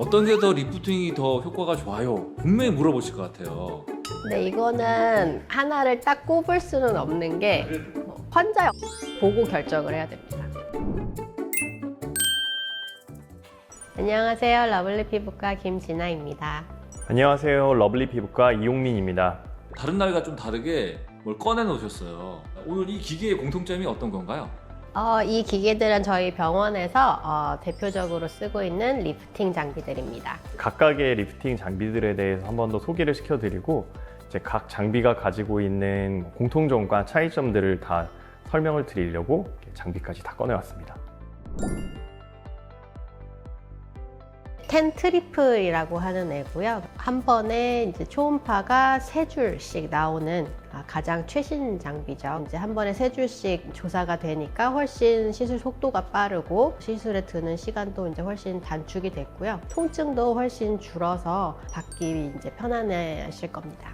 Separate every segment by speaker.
Speaker 1: 어떤 게 더 리프팅이 더 효과가 좋아요? 분명히 물어보실 것 같아요.
Speaker 2: 근데 이거는 하나를 딱 꼽을 수는 없는 게 환자 보고 결정을 해야 됩니다. 안녕하세요. 러블리 피부과 김진아입니다.
Speaker 3: 안녕하세요. 러블리 피부과 이용민입니다.
Speaker 1: 다른 날과 좀 다르게 뭘 꺼내 놓으셨어요. 오늘 이 기계의 공통점이 어떤 건가요?
Speaker 2: 이 기계들은 저희 병원에서 대표적으로 쓰고 있는 리프팅 장비들입니다.
Speaker 3: 각각의 리프팅 장비들에 대해서 한 번 더 소개를 시켜드리고 이제 각 장비가 가지고 있는 공통점과 차이점들을 다 설명을 드리려고 장비까지 다 꺼내왔습니다.
Speaker 2: 텐 트리플이라고 하는 애고요. 한 번에 이제 초음파가 3줄씩 나오는 가장 최신 장비죠. 이제 한 번에 3줄씩 조사가 되니까 훨씬 시술 속도가 빠르고 시술에 드는 시간도 이제 훨씬 단축이 됐고요. 통증도 훨씬 줄어서 받기 이제 편안하실 겁니다.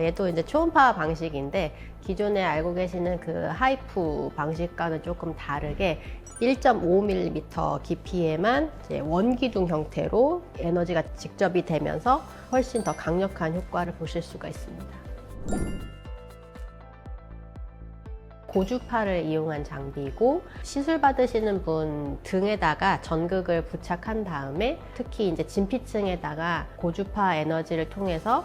Speaker 2: 얘도 이제 초음파 방식인데 기존에 알고 계시는 그 하이프 방식과는 조금 다르게 1.5mm 깊이에만 이제 원기둥 형태로 에너지가 직접이 되면서 훨씬 더 강력한 효과를 보실 수가 있습니다. 고주파를 이용한 장비이고 시술 받으시는 분 등에다가 전극을 부착한 다음에 특히 이제 진피층에다가 고주파 에너지를 통해서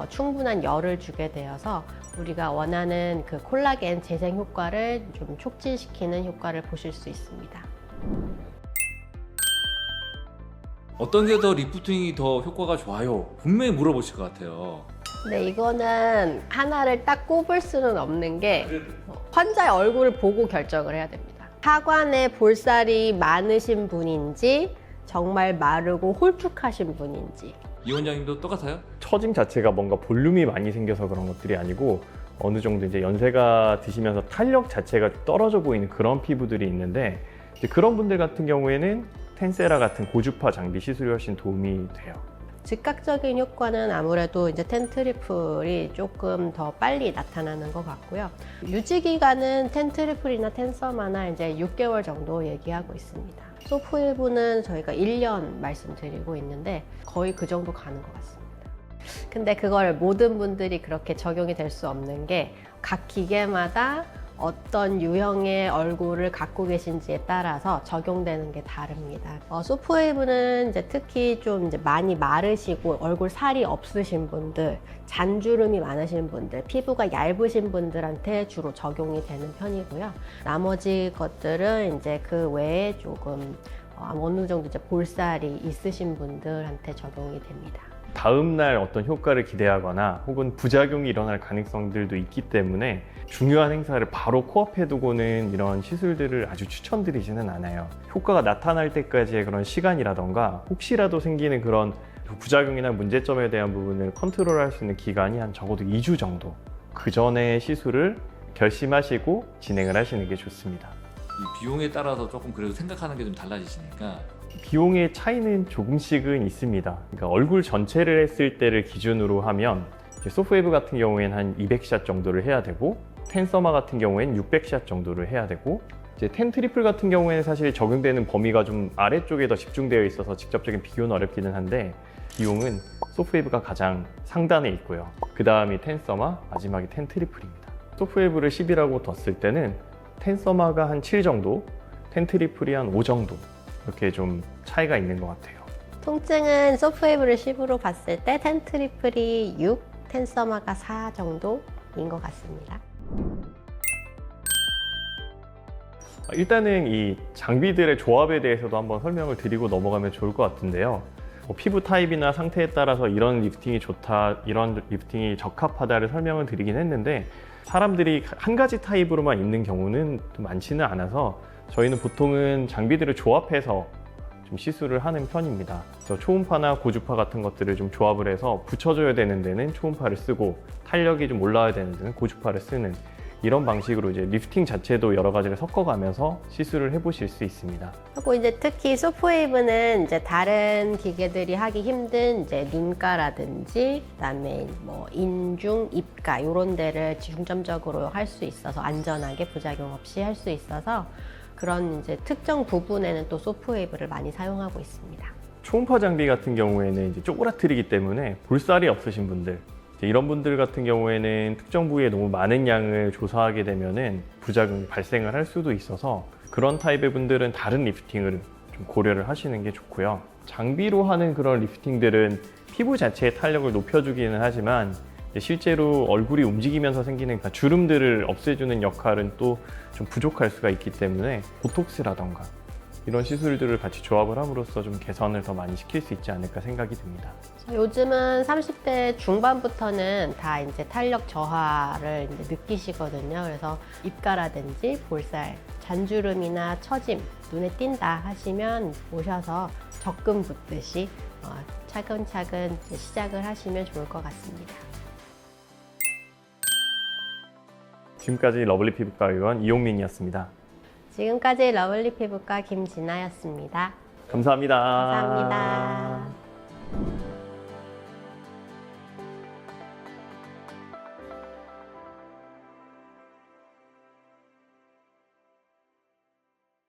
Speaker 2: 충분한 열을 주게 되어서 우리가 원하는 그 콜라겐 재생 효과를 좀 촉진시키는 효과를 보실 수 있습니다.
Speaker 1: 어떤 게 더 리프팅이 더 효과가 좋아요? 분명히 물어보실 것 같아요.
Speaker 2: 근데 이거는 하나를 딱 꼽을 수는 없는 게 환자의 얼굴을 보고 결정을 해야 됩니다. 하관에 볼살이 많으신 분인지 정말 마르고 홀쭉하신 분인지.
Speaker 1: 이 원장님도 똑같아요?
Speaker 3: 처짐 자체가 뭔가 볼륨이 많이 생겨서 그런 것들이 아니고 어느 정도 이제 연세가 드시면서 탄력 자체가 떨어져 보이는 그런 피부들이 있는데 이제 그런 분들 같은 경우에는 텐세라 같은 고주파 장비 시술이 훨씬 도움이 돼요.
Speaker 2: 즉각적인 효과는 아무래도 이제 텐 트리플이 조금 더 빨리 나타나는 것 같고요. 유지 기간은 텐 트리플이나 텐 서마나 이제 6개월 정도 얘기하고 있습니다. 소프 일부는 저희가 1년 말씀드리고 있는데 거의 그 정도 가는 것 같습니다. 근데 그걸 모든 분들이 그렇게 적용이 될 수 없는 게 각 기계마다 어떤 유형의 얼굴을 갖고 계신지에 따라서 적용되는 게 다릅니다. 소프웨이브는 이제 특히 좀 이제 많이 마르시고 얼굴 살이 없으신 분들, 잔주름이 많으신 분들, 피부가 얇으신 분들한테 주로 적용이 되는 편이고요. 나머지 것들은 이제 그 외에 조금 어느 정도 이제 볼살이 있으신 분들한테 적용이 됩니다.
Speaker 3: 다음날 어떤 효과를 기대하거나 혹은 부작용이 일어날 가능성들도 있기 때문에 중요한 행사를 바로 코앞에 두고는 이런 시술들을 아주 추천드리지는 않아요. 효과가 나타날 때까지의 그런 시간이라던가 혹시라도 생기는 그런 부작용이나 문제점에 대한 부분을 컨트롤할 수 있는 기간이 한 적어도 2주 정도 그 전에 시술을 결심하시고 진행을 하시는 게 좋습니다.
Speaker 1: 이 비용에 따라서 조금 그래도 생각하는 게 좀 달라지시니까
Speaker 3: 비용의 차이는 조금씩은 있습니다. 그러니까 얼굴 전체를 했을 때를 기준으로 하면 소프웨이브 같은 경우에는 한 200샷 정도를 해야 되고 텐서마 같은 경우에는 600샷 정도를 해야 되고 이제 텐 트리플 같은 경우에는 사실 적용되는 범위가 좀 아래쪽에 더 집중되어 있어서 직접적인 비교는 어렵기는 한데 비용은 소프웨이브가 가장 상단에 있고요. 그 다음이 텐서마, 마지막이 텐 트리플입니다. 소프웨이브를 10이라고 뒀을 때는 텐서마가 한 7 정도, 텐 트리플이 한 5 정도 이렇게 좀 차이가 있는 것 같아요.
Speaker 2: 통증은 소프웨이브를 10으로 봤을 때 텐 트리플이 6, 텐 서마가 4 정도인 것 같습니다.
Speaker 3: 일단은 이 장비들의 조합에 대해서도 한번 설명을 드리고 넘어가면 좋을 것 같은데요. 피부 타입이나 상태에 따라서 이런 리프팅이 좋다, 이런 리프팅이 적합하다를 설명을 드리긴 했는데 사람들이 한 가지 타입으로만 있는 경우는 좀 많지는 않아서 저희는 보통은 장비들을 조합해서 좀 시술을 하는 편입니다. 그래서 초음파나 고주파 같은 것들을 좀 조합을 해서 붙여줘야 되는 데는 초음파를 쓰고 탄력이 좀 올라와야 되는 데는 고주파를 쓰는 이런 방식으로 이제 리프팅 자체도 여러 가지를 섞어가면서 시술을 해보실 수 있습니다.
Speaker 2: 하고 이제 특히 소프웨이브는 이제 다른 기계들이 하기 힘든 이제 눈가라든지 그다음에 뭐 인중, 입가 이런 데를 중점적으로 할 수 있어서 안전하게 부작용 없이 할 수 있어서 그런 이제 특정 부분에는 또 소프웨이브를 많이 사용하고 있습니다.
Speaker 3: 초음파 장비 같은 경우에는 이제 쪼그라뜨리기 때문에 볼살이 없으신 분들, 이제 이런 분들 같은 경우에는 특정 부위에 너무 많은 양을 조사하게 되면은 부작용이 발생을 할 수도 있어서 그런 타입의 분들은 다른 리프팅을 좀 고려를 하시는 게 좋고요. 장비로 하는 그런 리프팅들은 피부 자체의 탄력을 높여주기는 하지만 실제로 얼굴이 움직이면서 생기는 주름들을 없애주는 역할은 또 좀 부족할 수가 있기 때문에 보톡스라던가 이런 시술들을 같이 조합을 함으로써 좀 개선을 더 많이 시킬 수 있지 않을까 생각이 듭니다.
Speaker 2: 요즘은 30대 중반부터는 다 이제 탄력 저하를 이제 느끼시거든요. 그래서 입가라든지 볼살, 잔주름이나 처짐, 눈에 띈다 하시면 오셔서 적금 붓듯이 차근차근 이제 시작을 하시면 좋을 것 같습니다.
Speaker 3: 지금까지 러블리 피부과 의원 이용민이었습니다.
Speaker 2: 지금까지 러블리 피부과 김진아였습니다.
Speaker 3: 감사합니다.
Speaker 2: 감사합니다.